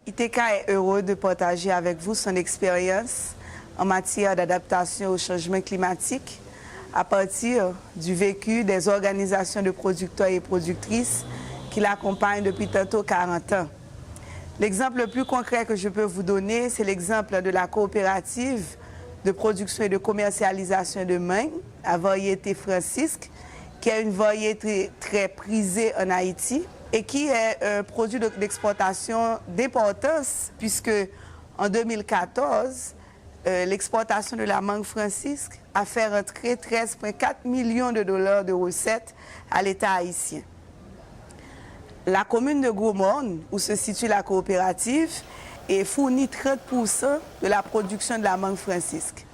ITK est heureux de partager avec vous son expérience en matière d'adaptation au changement climatique à partir du vécu des organisations de producteurs et productrices qui l'accompagnent depuis tantôt 40 ans. L'exemple le plus concret que je peux vous donner, c'est l'exemple de la coopérative de production et de commercialisation de mangue, la variété Francisque, qui est une variété très prisée en Haïti et qui est un produit d'exportation d'importance, puisque en 2014, l'exportation de la mangue Francisque a fait rentrer 13,4 millions de dollars de recettes à l'État haïtien. La commune de Gros-Morne, où se situe la coopérative, fournit 30% de la production de la mangue Francisque.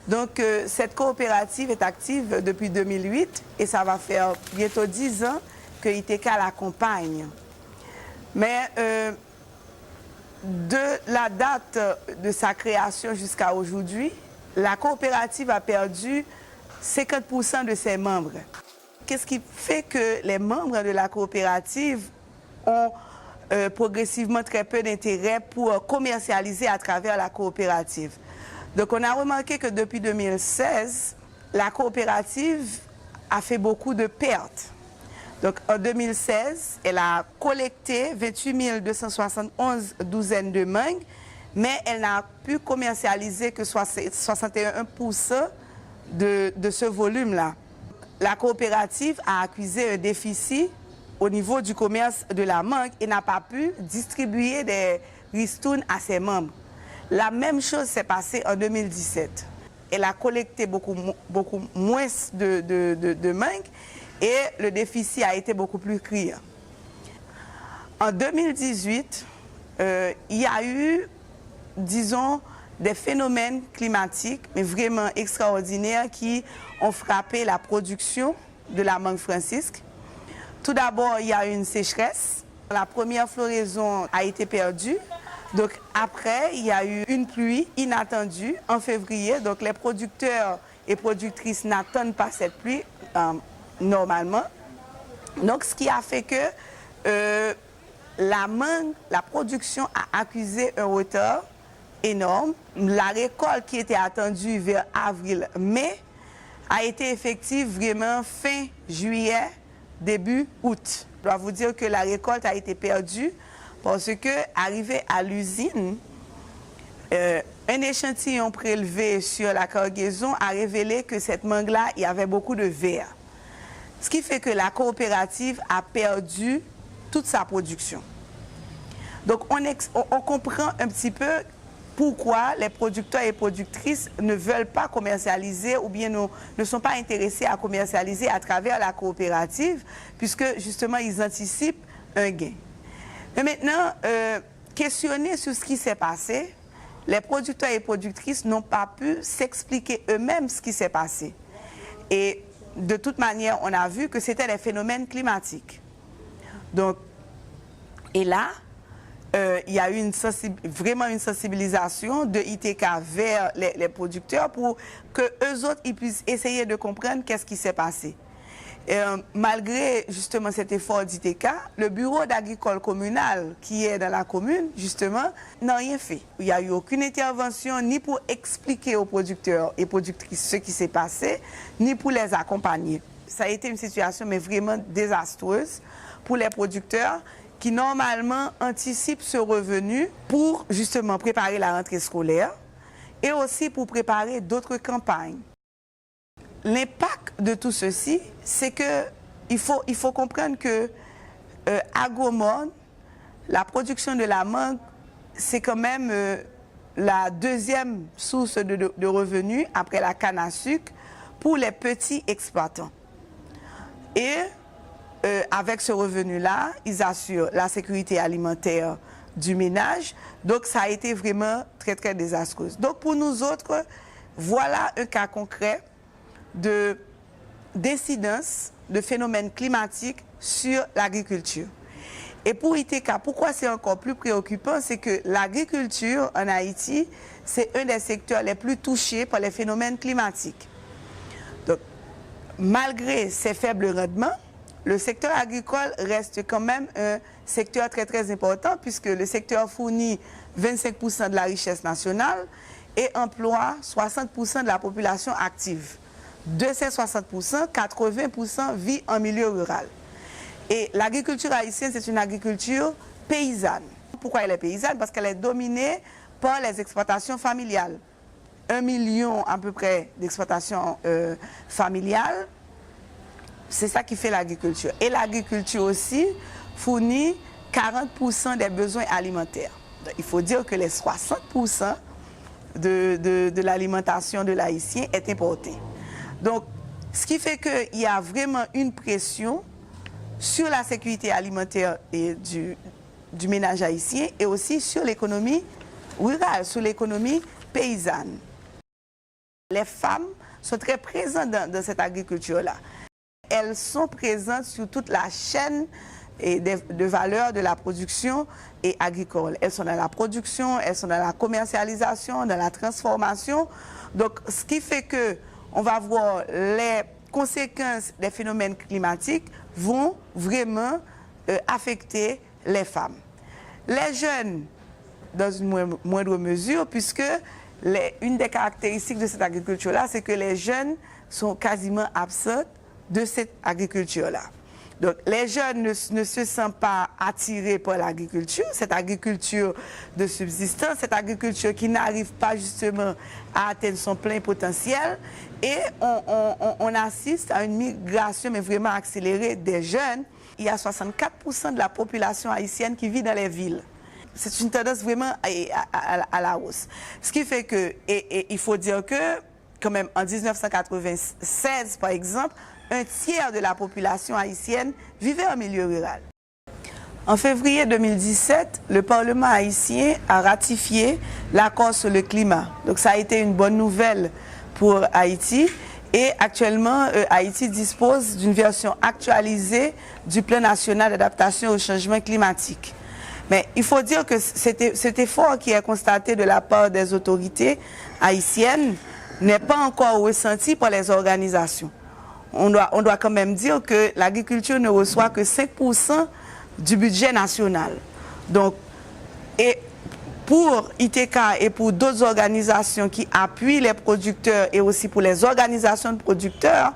Donc, cette coopérative est active depuis 2008 et ça va faire bientôt 10 ans que ITK l'accompagne. Mais de la date de sa création jusqu'à aujourd'hui, la coopérative a perdu 50% de ses membres. Qu'est-ce qui fait que les membres de la coopérative ont progressivement très peu d'intérêt pour commercialiser à travers la coopérative? Donc on a remarqué que depuis 2016, la coopérative a fait beaucoup de pertes. Donc en 2016, elle a collecté 28 271 douzaines de mangues, mais elle n'a pu commercialiser que 61% de ce volume-là. La coopérative a accusé un déficit au niveau du commerce de la mangue et n'a pas pu distribuer des ristounes à ses membres. La même chose s'est passée en 2017. Elle a collecté beaucoup moins de mangue et le déficit a été beaucoup plus criant. En 2018, il y a eu, disons, des phénomènes climatiques, mais vraiment extraordinaires, qui ont frappé la production de la mangue Francisque. Tout d'abord, il y a eu une sécheresse. La première floraison a été perdue. Donc après, il y a eu une pluie inattendue en février. Donc les producteurs et productrices n'attendent pas cette pluie normalement. Donc ce qui a fait que la mangue, la production a accusé un retard énorme. La récolte qui était attendue vers avril-mai a été effective vraiment fin juillet, début août. Je dois vous dire que la récolte a été perdue parce que, arrivé à l'usine, un échantillon prélevé sur la cargaison a révélé que cette mangue-là, il y avait beaucoup de verre. Ce qui fait que la coopérative a perdu toute sa production. Donc on comprend un petit peu pourquoi les producteurs et productrices ne veulent pas commercialiser ou bien ne sont pas intéressés à commercialiser à travers la coopérative, puisque justement ils anticipent un gain. Mais maintenant, questionner sur ce qui s'est passé, les producteurs et productrices n'ont pas pu s'expliquer eux-mêmes ce qui s'est passé. Et de toute manière, on a vu que c'était des phénomènes climatiques. Donc, et là, il y a eu vraiment une sensibilisation de ITK vers les producteurs pour que eux autres ils puissent essayer de comprendre qu'est-ce qui s'est passé. Malgré justement cet effort d'ITK, le bureau d'agricole communal qui est dans la commune, justement, n'a rien fait. Il n'y a eu aucune intervention ni pour expliquer aux producteurs et productrices ce qui s'est passé, ni pour les accompagner. Ça a été une situation mais vraiment désastreuse pour les producteurs qui normalement anticipent ce revenu pour justement préparer la rentrée scolaire et aussi pour préparer d'autres campagnes. L'impact de tout ceci, c'est qu'il faut comprendre que à Gros-Morne, la production de la mangue, c'est quand même la deuxième source de revenus après la canne à sucre pour les petits exploitants. Et avec ce revenu-là, ils assurent la sécurité alimentaire du ménage. Donc ça a été vraiment très, très désastreux. Donc pour nous autres, voilà un cas concret d'incidence de phénomènes climatiques sur l'agriculture. Et pour ITK, pourquoi c'est encore plus préoccupant, c'est que l'agriculture en Haïti, c'est un des secteurs les plus touchés par les phénomènes climatiques. Donc, malgré ses faibles rendements, le secteur agricole reste quand même un secteur très très important puisque le secteur fournit 25% de la richesse nationale et emploie 60% de la population active. De ces 60%, 80% vit en milieu rural. Et l'agriculture haïtienne, c'est une agriculture paysanne. Pourquoi elle est paysanne? Parce qu'elle est dominée par les exploitations familiales. 1 million à peu près d'exploitations familiales. C'est ça qui fait l'agriculture. Et l'agriculture aussi fournit 40% des besoins alimentaires. Donc, il faut dire que les 60% de l'alimentation de l'haïtien est importée. Donc, ce qui fait qu'il y a vraiment une pression sur la sécurité alimentaire et du ménage haïtien et aussi sur l'économie rurale, sur l'économie paysanne. Les femmes sont très présentes dans cette agriculture-là. Elles sont présentes sur toute la chaîne de valeur de la production et agricole. Elles sont dans la production, elles sont dans la commercialisation, dans la transformation. Donc, ce qui fait que on va voir les conséquences des phénomènes climatiques vont vraiment affecter les femmes. Les jeunes, dans une moindre mesure, puisque une des caractéristiques de cette agriculture-là, c'est que les jeunes sont quasiment absents de cette agriculture-là. Donc, les jeunes ne se sentent pas attirés par l'agriculture, cette agriculture de subsistance, cette agriculture qui n'arrive pas justement à atteindre son plein potentiel. Et on assiste à une migration, mais vraiment accélérée des jeunes. Il y a 64% de la population haïtienne qui vit dans les villes. C'est une tendance vraiment à la hausse. Ce qui fait que, et il faut dire que, quand même, en 1996, par exemple, un tiers de la population haïtienne vivait en milieu rural. En février 2017, le Parlement haïtien a ratifié l'accord sur le climat. Donc ça a été une bonne nouvelle pour Haïti. Et actuellement, Haïti dispose d'une version actualisée du Plan national d'adaptation au changement climatique. Mais il faut dire que cet effort qui est constaté de la part des autorités haïtiennes n'est pas encore ressenti par les organisations. On doit quand même dire que l'agriculture ne reçoit que 5% du budget national. Donc, et pour ITK et pour d'autres organisations qui appuient les producteurs et aussi pour les organisations de producteurs,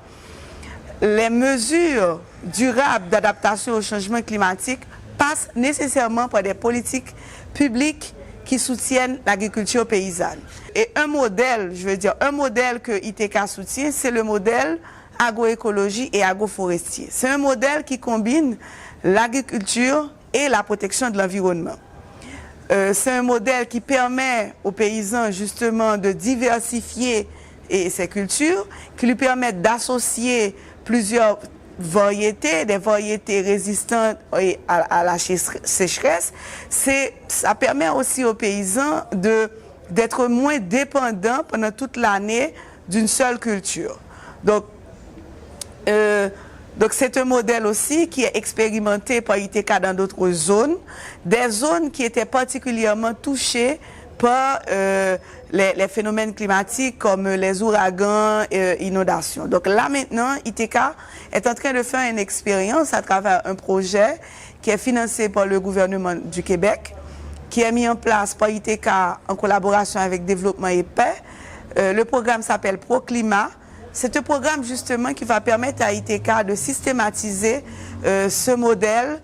les mesures durables d'adaptation au changement climatique passent nécessairement par des politiques publiques qui soutiennent l'agriculture paysanne. Et un modèle, je veux dire, un modèle que ITK soutient, c'est le modèle agroécologie et agroforestier. C'est un modèle qui combine l'agriculture et la protection de l'environnement. C'est un modèle qui permet aux paysans justement de diversifier ses cultures, qui lui permettent d'associer plusieurs variétés, des variétés résistantes à la sécheresse. Ça permet aussi aux paysans d'être moins dépendants pendant toute l'année d'une seule culture. Donc c'est un modèle aussi qui est expérimenté par ITK dans d'autres zones, des zones qui étaient particulièrement touchées par les phénomènes climatiques comme les ouragans et inondations. Donc là maintenant, ITK est en train de faire une expérience à travers un projet qui est financé par le gouvernement du Québec, qui est mis en place par ITK en collaboration avec Développement et Paix. Le programme s'appelle ProClimat. C'est un programme justement qui va permettre à ITK de systématiser ce modèle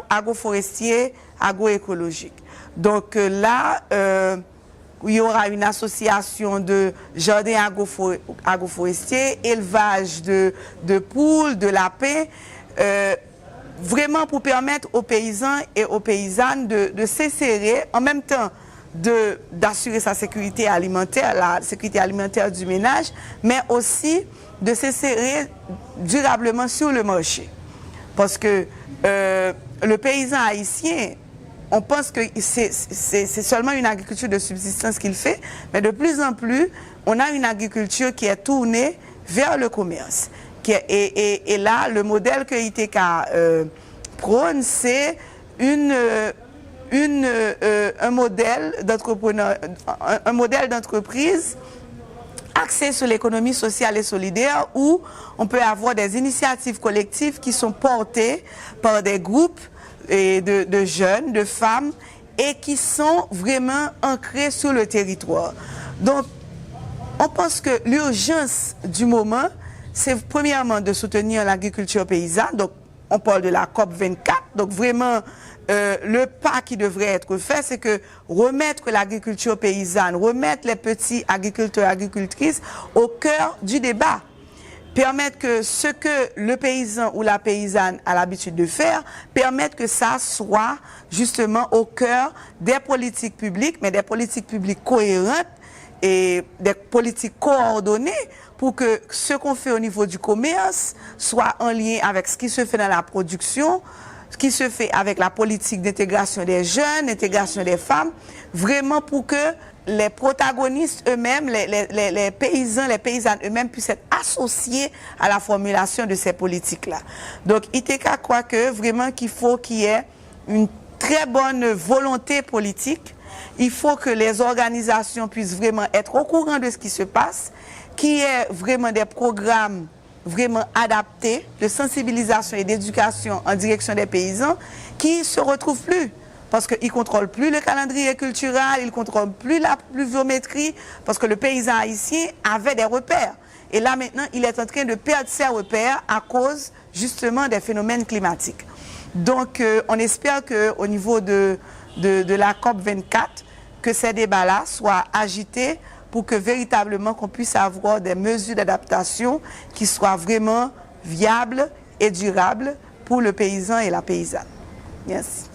agroforestier, agroécologique. Donc là, il y aura une association de jardins agroforestiers, élevage de poules, de lapins, vraiment pour permettre aux paysans et aux paysannes de s'insérer en même temps d'assurer sa sécurité alimentaire, la sécurité alimentaire du ménage, mais aussi de s'insérer durablement sur le marché. Parce que le paysan haïtien, on pense que c'est seulement une agriculture de subsistance qu'il fait, mais de plus en plus, on a une agriculture qui est tournée vers le commerce. Et là, le modèle que ITK prône, c'est un modèle d'entreprise axé sur l'économie sociale et solidaire où on peut avoir des initiatives collectives qui sont portées par des groupes de jeunes, de femmes, et qui sont vraiment ancrés sur le territoire. Donc, on pense que l'urgence du moment, c'est premièrement de soutenir l'agriculture paysanne. Donc, on parle de la COP 24. Donc, vraiment, le pas qui devrait être fait, c'est que remettre l'agriculture paysanne, remettre les petits agriculteurs, agricultrices au cœur du débat. Permettre que ce que le paysan ou la paysanne a l'habitude de faire, permettre que ça soit justement au cœur des politiques publiques, mais des politiques publiques cohérentes et des politiques coordonnées pour que ce qu'on fait au niveau du commerce soit en lien avec ce qui se fait dans la production, ce qui se fait avec la politique d'intégration des jeunes, d'intégration des femmes, vraiment pour que les protagonistes eux-mêmes, les paysans, les paysannes eux-mêmes puissent être associés à la formulation de ces politiques-là. Donc, ITK croit que vraiment qu'il faut qu'il y ait une très bonne volonté politique. Il faut que les organisations puissent vraiment être au courant de ce qui se passe, qu'il y ait vraiment des programmes vraiment adaptés de sensibilisation et d'éducation en direction des paysans qui ne se retrouvent plus. Parce qu'ils ne contrôlent plus le calendrier culturel, ils ne contrôlent plus la pluviométrie, parce que le paysan haïtien avait des repères. Et là maintenant, il est en train de perdre ses repères à cause justement des phénomènes climatiques. Donc on espère qu'au niveau de la COP 24, que ces débats-là soient agités pour que véritablement qu'on puisse avoir des mesures d'adaptation qui soient vraiment viables et durables pour le paysan et la paysanne. Merci.